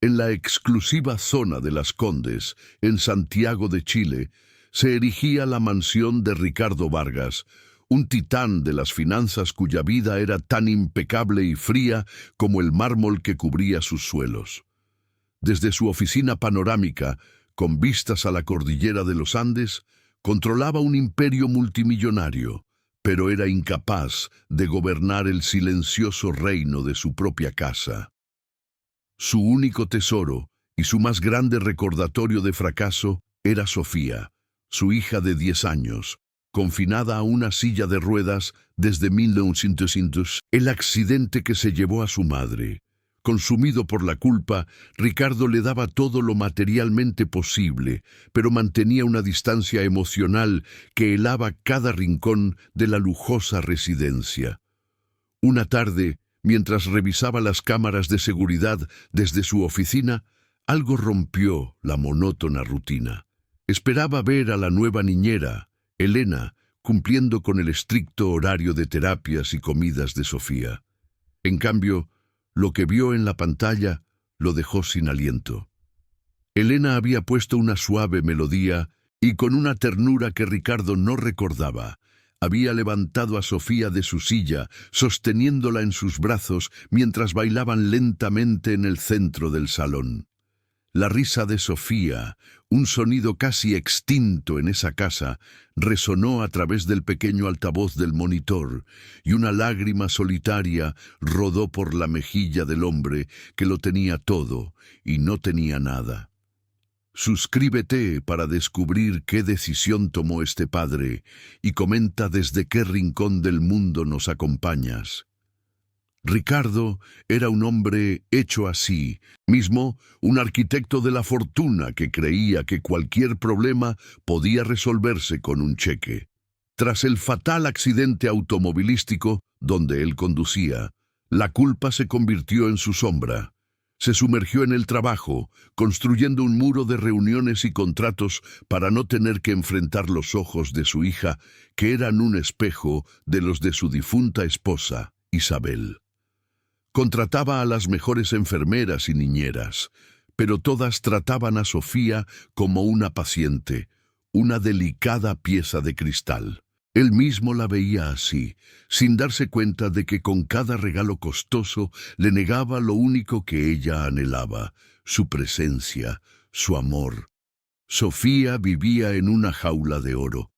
En la exclusiva zona de Las Condes, en Santiago de Chile, se erigía la mansión de Ricardo Vargas, un titán de las finanzas cuya vida era tan impecable y fría como el mármol que cubría sus suelos. Desde su oficina panorámica, con vistas a la cordillera de los Andes, controlaba un imperio multimillonario, pero era incapaz de gobernar el silencioso reino de su propia casa. Su único tesoro y su más grande recordatorio de fracaso era Sofía, su hija de 10 años, confinada a una silla de ruedas desde 1900, el accidente que se llevó a su madre. Consumido por la culpa, Ricardo le daba todo lo materialmente posible, pero mantenía una distancia emocional que helaba cada rincón de la lujosa residencia. Una tarde, mientras revisaba las cámaras de seguridad desde su oficina, algo rompió la monótona rutina. Esperaba ver a la nueva niñera, Elena, cumpliendo con el estricto horario de terapias y comidas de Sofía. En cambio, lo que vio en la pantalla lo dejó sin aliento. Elena había puesto una suave melodía y con una ternura que Ricardo no recordaba, había levantado a Sofía de su silla, sosteniéndola en sus brazos mientras bailaban lentamente en el centro del salón. La risa de Sofía, un sonido casi extinto en esa casa, resonó a través del pequeño altavoz del monitor, y una lágrima solitaria rodó por la mejilla del hombre que lo tenía todo y no tenía nada. Suscríbete para descubrir qué decisión tomó este padre y comenta desde qué rincón del mundo nos acompañas. Ricardo era un hombre hecho así, mismo un arquitecto de la fortuna que creía que cualquier problema podía resolverse con un cheque. Tras el fatal accidente automovilístico donde él conducía, la culpa se convirtió en su sombra. Se sumergió en el trabajo, construyendo un muro de reuniones y contratos para no tener que enfrentar los ojos de su hija, que eran un espejo de los de su difunta esposa, Isabel. Contrataba a las mejores enfermeras y niñeras, pero todas trataban a Sofía como una paciente, una delicada pieza de cristal. Él mismo la veía así, sin darse cuenta de que con cada regalo costoso le negaba lo único que ella anhelaba, su presencia, su amor. Sofía vivía en una jaula de oro.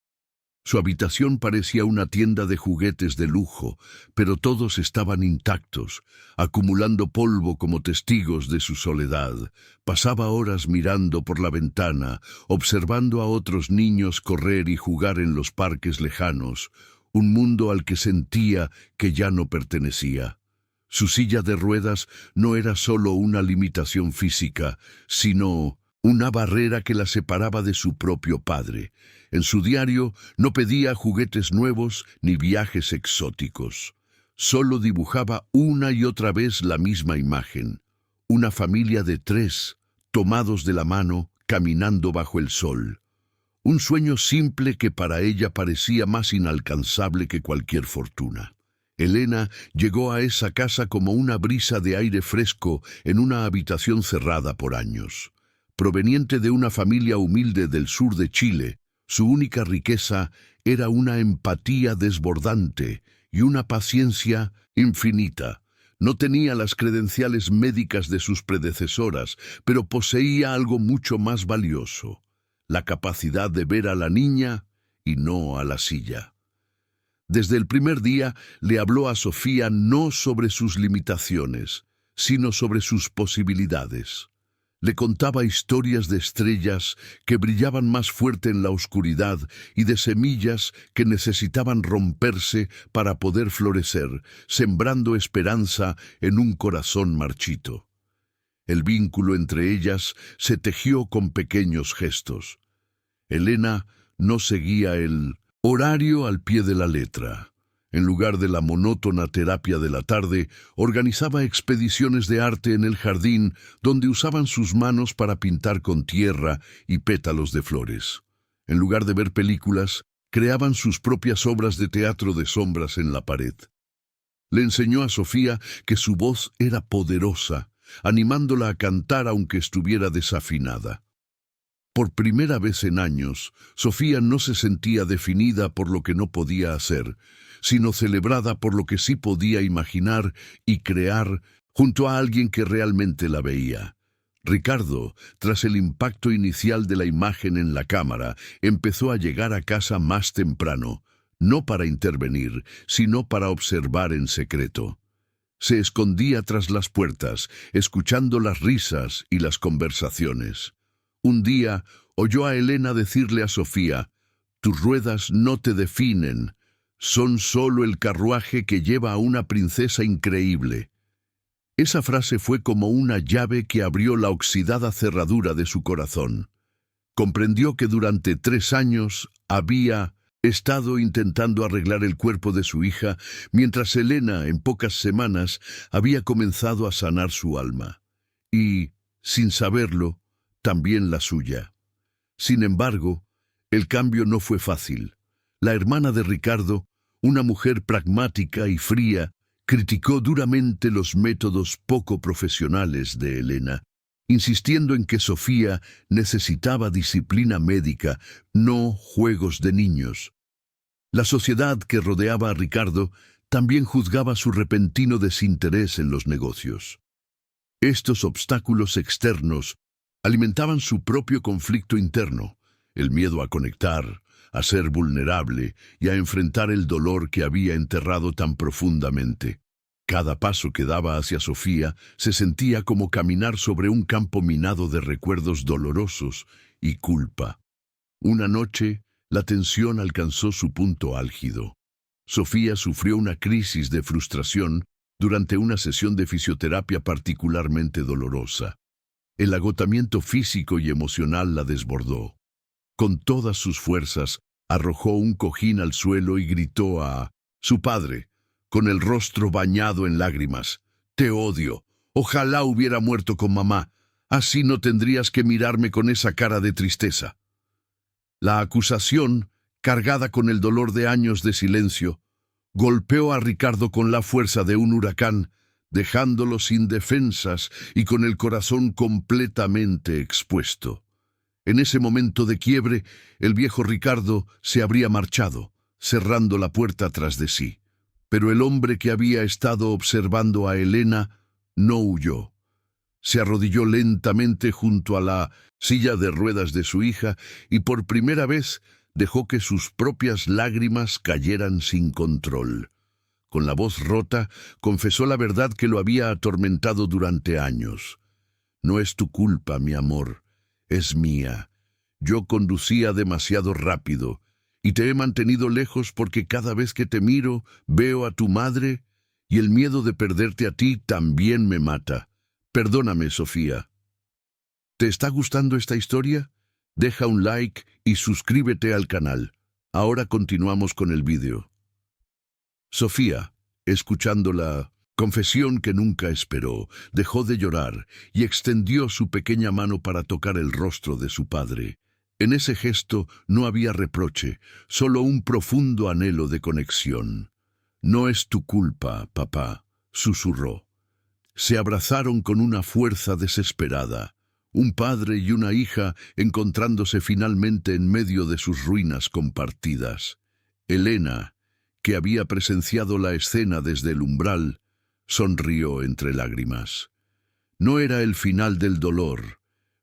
Su habitación parecía una tienda de juguetes de lujo, pero todos estaban intactos, acumulando polvo como testigos de su soledad. Pasaba horas mirando por la ventana, observando a otros niños correr y jugar en los parques lejanos, un mundo al que sentía que ya no pertenecía. Su silla de ruedas no era solo una limitación física, sino una barrera que la separaba de su propio padre. En su diario no pedía juguetes nuevos ni viajes exóticos. Solo dibujaba una y otra vez la misma imagen. Una familia de 3, tomados de la mano, caminando bajo el sol. Un sueño simple que para ella parecía más inalcanzable que cualquier fortuna. Elena llegó a esa casa como una brisa de aire fresco en una habitación cerrada por años. Proveniente de una familia humilde del sur de Chile, su única riqueza era una empatía desbordante y una paciencia infinita. No tenía las credenciales médicas de sus predecesoras, pero poseía algo mucho más valioso: la capacidad de ver a la niña y no a la silla. Desde el primer día le habló a Sofía no sobre sus limitaciones, sino sobre sus posibilidades. Le contaba historias de estrellas que brillaban más fuerte en la oscuridad y de semillas que necesitaban romperse para poder florecer, sembrando esperanza en un corazón marchito. El vínculo entre ellas se tejió con pequeños gestos. Elena no seguía el horario al pie de la letra. En lugar de la monótona terapia de la tarde, organizaba expediciones de arte en el jardín, donde usaban sus manos para pintar con tierra y pétalos de flores. En lugar de ver películas, creaban sus propias obras de teatro de sombras en la pared. Le enseñó a Sofía que su voz era poderosa, animándola a cantar aunque estuviera desafinada. Por primera vez en años, Sofía no se sentía definida por lo que no podía hacer, sino celebrada por lo que sí podía imaginar y crear junto a alguien que realmente la veía. Ricardo, tras el impacto inicial de la imagen en la cámara, empezó a llegar a casa más temprano, no para intervenir, sino para observar en secreto. Se escondía tras las puertas, escuchando las risas y las conversaciones. Un día oyó a Elena decirle a Sofía: «Tus ruedas no te definen, son solo el carruaje que lleva a una princesa increíble». Esa frase fue como una llave que abrió la oxidada cerradura de su corazón. Comprendió que durante 3 años había estado intentando arreglar el cuerpo de su hija, mientras Elena, en pocas semanas, había comenzado a sanar su alma. Y, sin saberlo, también la suya. Sin embargo, el cambio no fue fácil. La hermana de Ricardo, una mujer pragmática y fría, criticó duramente los métodos poco profesionales de Elena, insistiendo en que Sofía necesitaba disciplina médica, no juegos de niños. La sociedad que rodeaba a Ricardo también juzgaba su repentino desinterés en los negocios. Estos obstáculos externos alimentaban su propio conflicto interno, el miedo a conectar, a ser vulnerable y a enfrentar el dolor que había enterrado tan profundamente. Cada paso que daba hacia Sofía se sentía como caminar sobre un campo minado de recuerdos dolorosos y culpa. Una noche, la tensión alcanzó su punto álgido. Sofía sufrió una crisis de frustración durante una sesión de fisioterapia particularmente dolorosa. El agotamiento físico y emocional la desbordó. Con todas sus fuerzas, arrojó un cojín al suelo y gritó a su padre, con el rostro bañado en lágrimas: «Te odio. Ojalá hubiera muerto con mamá. Así no tendrías que mirarme con esa cara de tristeza». La acusación, cargada con el dolor de años de silencio, golpeó a Ricardo con la fuerza de un huracán, dejándolo sin defensas y con el corazón completamente expuesto. En ese momento de quiebre, el viejo Ricardo se habría marchado, cerrando la puerta tras de sí. Pero el hombre que había estado observando a Elena no huyó. Se arrodilló lentamente junto a la silla de ruedas de su hija y por primera vez dejó que sus propias lágrimas cayeran sin control. Con la voz rota, confesó la verdad que lo había atormentado durante años. «No es tu culpa, mi amor. Es mía. Yo conducía demasiado rápido y te he mantenido lejos porque cada vez que te miro veo a tu madre y el miedo de perderte a ti también me mata. Perdóname, Sofía». ¿Te está gustando esta historia? Deja un like y suscríbete al canal. Ahora continuamos con el vídeo. Sofía, escuchando la confesión que nunca esperó, dejó de llorar y extendió su pequeña mano para tocar el rostro de su padre. En ese gesto no había reproche, solo un profundo anhelo de conexión. «No es tu culpa, papá», susurró. Se abrazaron con una fuerza desesperada, un padre y una hija encontrándose finalmente en medio de sus ruinas compartidas. Elena, que había presenciado la escena desde el umbral, sonrió entre lágrimas. No era el final del dolor,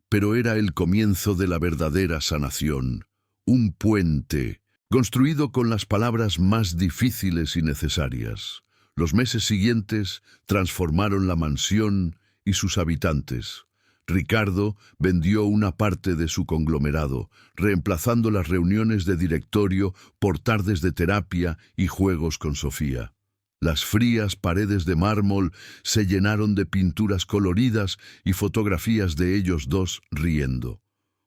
pero era el comienzo de la verdadera sanación, un puente construido con las palabras más difíciles y necesarias. Los meses siguientes transformaron la mansión y sus habitantes. Ricardo vendió una parte de su conglomerado, reemplazando las reuniones de directorio por tardes de terapia y juegos con Sofía. Las frías paredes de mármol se llenaron de pinturas coloridas y fotografías de ellos dos riendo.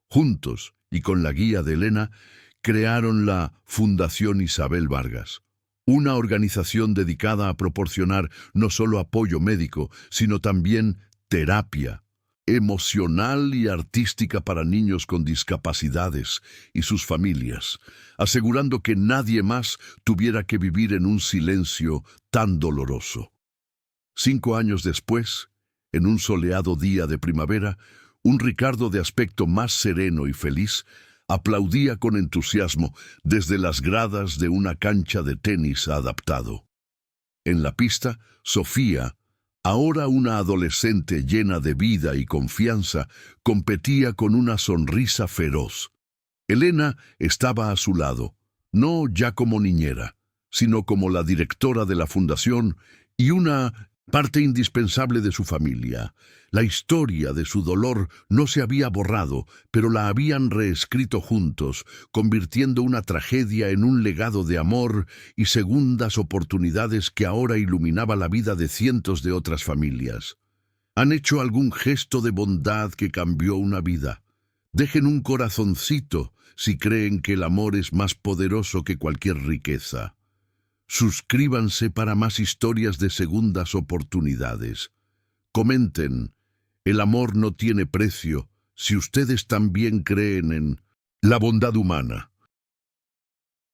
Juntos, y con la guía de Elena, crearon la Fundación Isabel Vargas, una organización dedicada a proporcionar no solo apoyo médico, sino también terapia emocional y artística para niños con discapacidades y sus familias, asegurando que nadie más tuviera que vivir en un silencio tan doloroso. 5 años después, En un soleado día de primavera, un Ricardo de aspecto más sereno y feliz aplaudía con entusiasmo desde las gradas de una cancha de tenis adaptado. En la pista, Sofía, ahora una adolescente llena de vida y confianza, competía con una sonrisa feroz. Elena estaba a su lado, no ya como niñera, sino como la directora de la fundación y una parte indispensable de su familia. La historia de su dolor no se había borrado, pero la habían reescrito juntos, convirtiendo una tragedia en un legado de amor y segundas oportunidades que ahora iluminaba la vida de cientos de otras familias. ¿Han hecho algún gesto de bondad que cambió una vida? Dejen un corazoncito si creen que el amor es más poderoso que cualquier riqueza. Suscríbanse para más historias de segundas oportunidades. Comenten, el amor no tiene precio si ustedes también creen en la bondad humana.